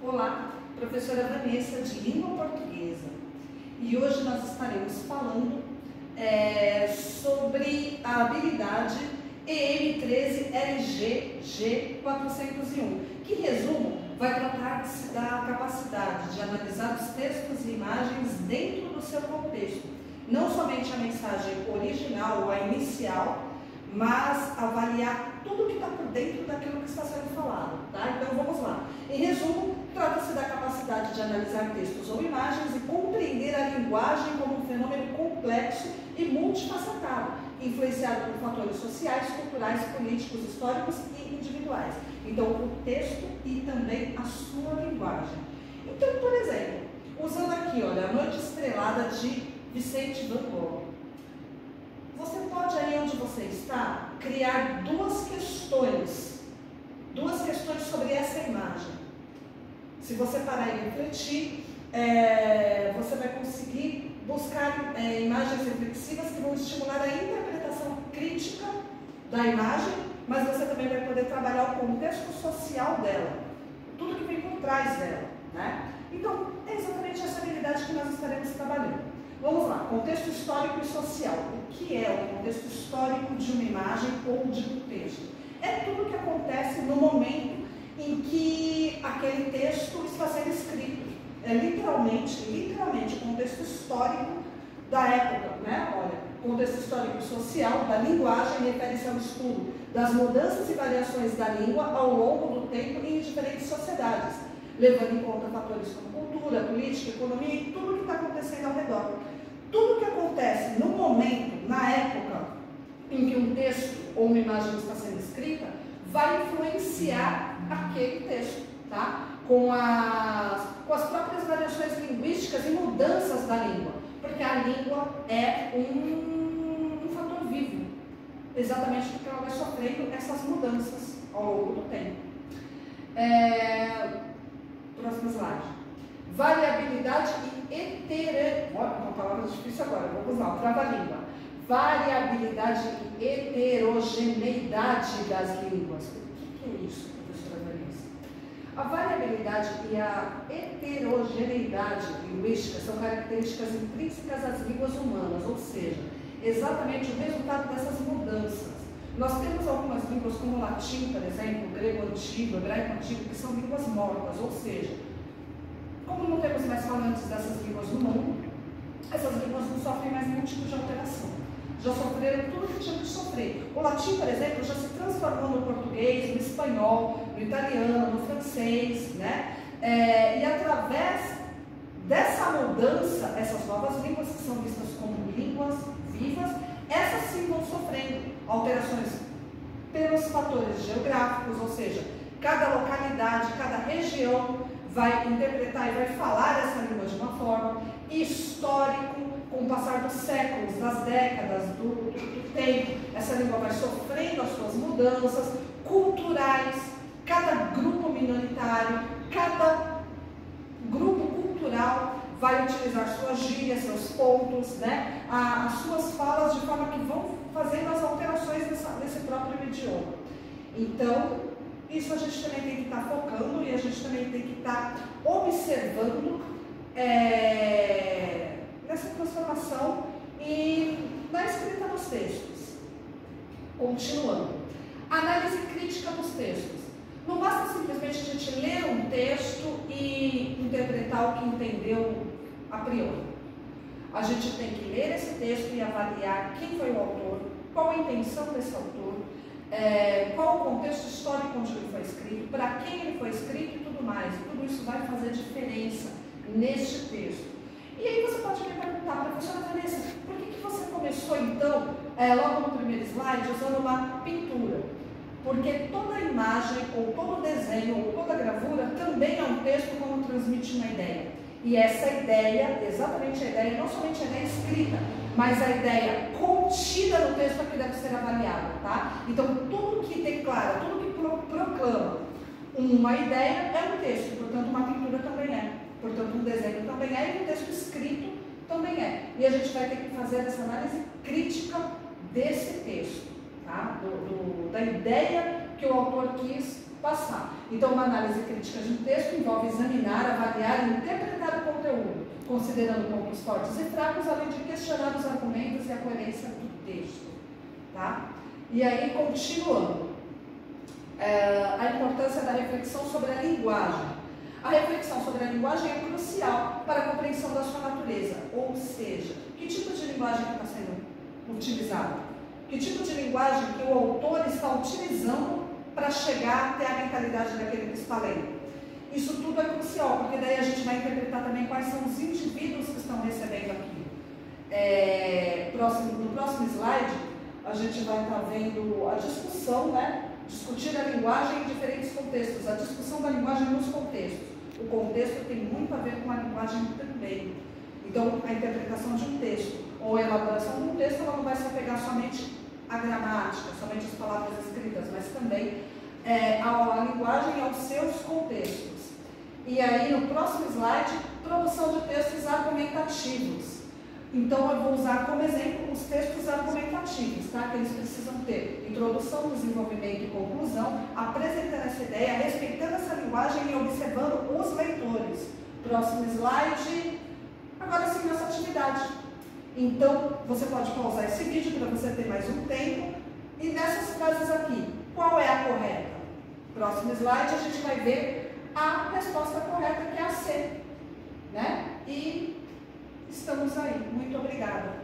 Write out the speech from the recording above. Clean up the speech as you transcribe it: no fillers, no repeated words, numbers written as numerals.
Olá, professora Vanessa de Língua Portuguesa, e hoje nós estaremos falando sobre a habilidade EM13LGG401, que, em resumo, vai tratar da capacidade de analisar os textos e imagens dentro do seu contexto, não somente a mensagem original ou a inicial, mas avaliar tudo que está por dentro daquilo que está sendo falado, tá? Então vamos lá. Em resumo, trata-se da capacidade de analisar textos ou imagens e compreender a linguagem como um fenômeno complexo e multifacetado, influenciado por fatores sociais, culturais, políticos, históricos e individuais. Então, o texto e também a sua linguagem. Então, por exemplo, usando aqui, olha, A Noite Estrelada de Vicente Van Gogh. Você pode, aí onde você está, criar duas questões sobre essa imagem. Se você parar e refletir, você vai conseguir buscar imagens reflexivas que vão estimular a interpretação crítica da imagem, mas você também vai poder trabalhar o contexto social dela, tudo que vem por trás dela, né? Então, é exatamente essa habilidade que nós estaremos trabalhando. Vamos lá, contexto histórico e social. O que é o contexto histórico de uma imagem ou de um texto? É tudo o que acontece no momento em que aquele texto está sendo escrito. É literalmente o contexto histórico da época, né? Olha, contexto histórico e social da linguagem refere-se ao estudo das mudanças e variações da língua ao longo do tempo em diferentes sociedades, levando em conta fatores como cultura, política, economia e tudo o que está acontecendo ao redor. Tudo o que acontece no momento, na época em que um texto ou uma imagem está sendo escrita, vai influenciar aquele texto, tá? Com as próprias variações linguísticas e mudanças da língua, porque a língua é um fator vivo, exatamente porque ela vai sofrendo essas mudanças ao longo do tempo. Próximo slide. Variabilidade e olha, uma palavra difícil agora, vamos lá, trava-língua. Variabilidade e heterogeneidade das línguas. O que é isso, professora Vanessa? A variabilidade e a heterogeneidade linguística são características intrínsecas às línguas humanas, ou seja, exatamente o resultado dessas mudanças. Nós temos algumas línguas como o latim, por exemplo, o grego antigo, o hebraico antigo, que são línguas mortas, ou seja, como não temos mais falantes dessas línguas no mundo, essas línguas não sofrem mais nenhum tipo de alteração. Já sofreram tudo que tinha que sofrer. O latim, por exemplo, já se transformou no português, no espanhol, no italiano, no francês, né? E através dessa mudança, essas novas línguas que são vistas como línguas vivas, essas sim vão sofrendo alterações pelos fatores geográficos, ou seja, cada localidade, cada região vai interpretar e vai falar essa língua de uma forma, histórico, com o passar dos séculos, das décadas, do tempo, essa língua vai sofrendo as suas mudanças, culturais, cada grupo minoritário, cada grupo cultural vai utilizar suas gírias, seus pontos, né, as suas falas, de forma que vão fazendo as alterações nesse próprio idioma. Então, isso a gente também tem que estar focando e a gente também tem que estar observando nessa transformação e na escrita dos textos. Continuando. Análise crítica dos textos. Não basta simplesmente a gente ler um texto e interpretar o que entendeu a priori. A gente tem que ler esse texto e avaliar quem foi o autor, qual a intenção desse autor, qual o contexto histórico onde ele foi escrito, para quem ele foi escrito e tudo mais. Tudo isso vai fazer diferença neste texto. E aí você pode me perguntar, professora Vanessa, por que você começou então, logo no primeiro slide, usando uma pintura? Porque toda imagem, ou todo desenho, ou toda gravura também é um texto como transmite uma ideia. E essa ideia, exatamente a ideia, não somente a ideia escrita, mas a ideia contida no texto é que deve ser avaliada, tá? Então, tudo que declara, tudo que proclama uma ideia é um texto, portanto, uma pintura também é. Portanto, um desenho também é e um texto escrito também é. E a gente vai ter que fazer essa análise crítica desse texto, tá? Da ideia que o autor quis passar. Então, uma análise crítica de um texto envolve examinar, avaliar e interpretar o conteúdo, considerando pontos fortes e fracos, além de questionar os argumentos e a coerência do texto. Tá? E aí, continuando, a importância da reflexão sobre a linguagem. A reflexão sobre a linguagem é crucial para a compreensão da sua natureza, ou seja, que tipo de linguagem está sendo utilizada? Que tipo de linguagem que o autor está utilizando para chegar até a mentalidade daquele que está lendo? Isso tudo é crucial, porque daí a gente vai interpretar também quais são os indivíduos que estão recebendo aquilo. No próximo slide, a gente vai estar vendo a discussão, né? Discutir a linguagem em diferentes contextos, a discussão da linguagem nos contextos. O contexto tem muito a ver com a linguagem também. Então, a interpretação de um texto ou a elaboração de um texto, ela não vai se apegar somente à gramática, somente às palavras escritas, mas também à linguagem e aos seus contextos. E aí, no próximo slide, produção de textos argumentativos. Então, eu vou usar como exemplo os textos argumentativos, tá? Que eles precisam ter introdução, desenvolvimento e conclusão, apresentando essa ideia, respeitando essa linguagem e observando os leitores. Próximo slide. Agora sim, nossa atividade. Então, você pode pausar esse vídeo para você ter mais um tempo. E nessas frases aqui, qual é a correta? Próximo slide, a gente vai ver a resposta correta, que é a C. Né? E estamos aí. Muito obrigada.